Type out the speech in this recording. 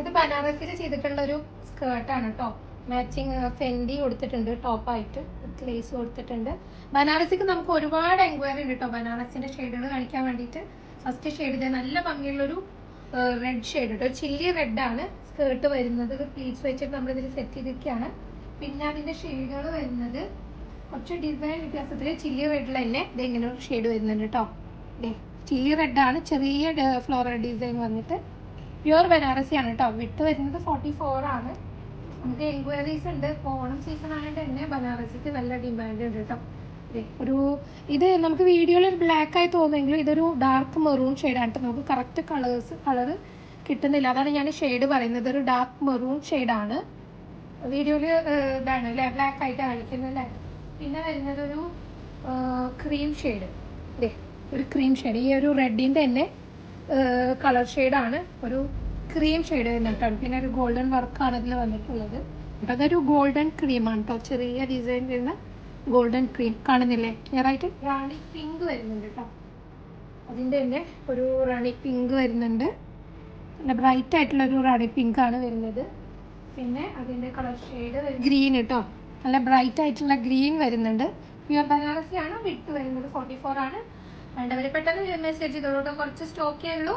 ഇത് ബനാറസിൽ ചെയ്തിട്ടുള്ള ഒരു സ്കേർട്ടാണ് കേട്ടോ. മാച്ചിങ് ഫെൻഡി കൊടുത്തിട്ടുണ്ട്, ടോപ്പായിട്ട് ലേസ് കൊടുത്തിട്ടുണ്ട്. ബനാറസിക്ക് നമുക്ക് ഒരുപാട് എൻക്വയറി ഉണ്ട് കേട്ടോ ബനാറസിന്റെ ഷെയ്ഡുകൾ കാണിക്കാൻ വേണ്ടിയിട്ട്. ഫസ്റ്റ് ഷെയ്ഡ് ഇത് നല്ല ഭംഗിയുള്ളൊരു റെഡ് ഷെയ്ഡ് കേട്ടോ, ചില്ലി റെഡാണ് സ്കേർട്ട് വരുന്നത്. പ്ലീറ്റ്സ് വെച്ചിട്ട് നമ്മളിതിൽ സെറ്റ് ചെയ്തിരിക്കുകയാണ്. പിന്നെ അതിൻ്റെ ഷെയ്ഡുകൾ വരുന്നത് കുറച്ച് ഡിസൈൻ വ്യത്യാസത്തിൽ ചില്ലി റെഡിൽ തന്നെ ഇത് ഇങ്ങനെ ഒരു ഷെയ്ഡ് വരുന്നുണ്ട് കേട്ടോ. ചില്ലി റെഡാണ്, ചെറിയ ഫ്ലോറൽ ഡിസൈൻ വന്നിട്ട് പ്യുവർ ബനാറസിയാണ് കേട്ടോ. വിട്ട് വരുന്നത് 44 ആണ്. നമുക്ക് എൻക്വയറീസ് ഉണ്ട്. ഓണം സീസൺ ആയതുകൊണ്ട് തന്നെ ബനാറസിക്ക് നല്ല ഡിമാൻഡ് ഉണ്ട് കേട്ടോ. ഇത് നമുക്ക് വീഡിയോയിൽ ഒരു ബ്ലാക്ക് ആയി തോന്നുമെങ്കിലും ഇതൊരു ഡാർക്ക് മെറൂൺ ഷെയ്ഡാണ് കേട്ടോ. നമുക്ക് കറക്റ്റ് കളറ് കിട്ടുന്നില്ല, അതാണ് ഞാൻ ഷെയ്ഡ് പറയുന്നത്. ഒരു ഡാർക്ക് മെറൂൺ ഷെയ്ഡാണ്. വീഡിയോയിൽ ഇതാണ് അല്ലേ, ബ്ലാക്ക് ആയിട്ട് കാണിക്കുന്നത് അല്ലേ. പിന്നെ വരുന്നത് ഒരു ക്രീം ഷെയ്ഡ്, ഒരു ക്രീം ഷെയ്ഡ്, ഈ ഒരു റെഡിൻ്റെ തന്നെ കളർ ഷെയ്ഡാണ്, ഒരു ക്രീം ഷെയ്ഡ് വരുന്നിട്ടാണ്. പിന്നെ ഒരു ഗോൾഡൻ വർക്കാണ് ഇതിൽ വന്നിട്ടുള്ളത്. അതൊരു ഗോൾഡൻ ക്രീമാണ് കേട്ടോ, ചെറിയ ഡിസൈൻ വരുന്ന ഗോൾഡൻ ക്രീം കാണുന്നില്ലേ ക്ലിയറായിട്ട്. റാണി പിങ്ക് വരുന്നുണ്ട് കേട്ടോ, അതിൻ്റെ തന്നെ ഒരു റാണി പിങ്ക് വരുന്നുണ്ട്. നല്ല ബ്രൈറ്റ് ആയിട്ടുള്ളൊരു റാണി പിങ്ക് ആണ് വരുന്നത്. പിന്നെ അതിൻ്റെ കളർ ഷെയ്ഡ് ഗ്രീൻ കേട്ടോ, നല്ല ബ്രൈറ്റ് ആയിട്ടുള്ള ഗ്രീൻ വരുന്നുണ്ട്. പ്യുവർ ബനാറസി ആണ്. വിട്ട് വരുന്നത് 44 ആണ്. വേണ്ടവർ പെട്ടെന്ന് മെസ്സേജ് ചെയ്തോളൂ. കുറച്ച് സ്റ്റോക്കേ ഉള്ളൂ.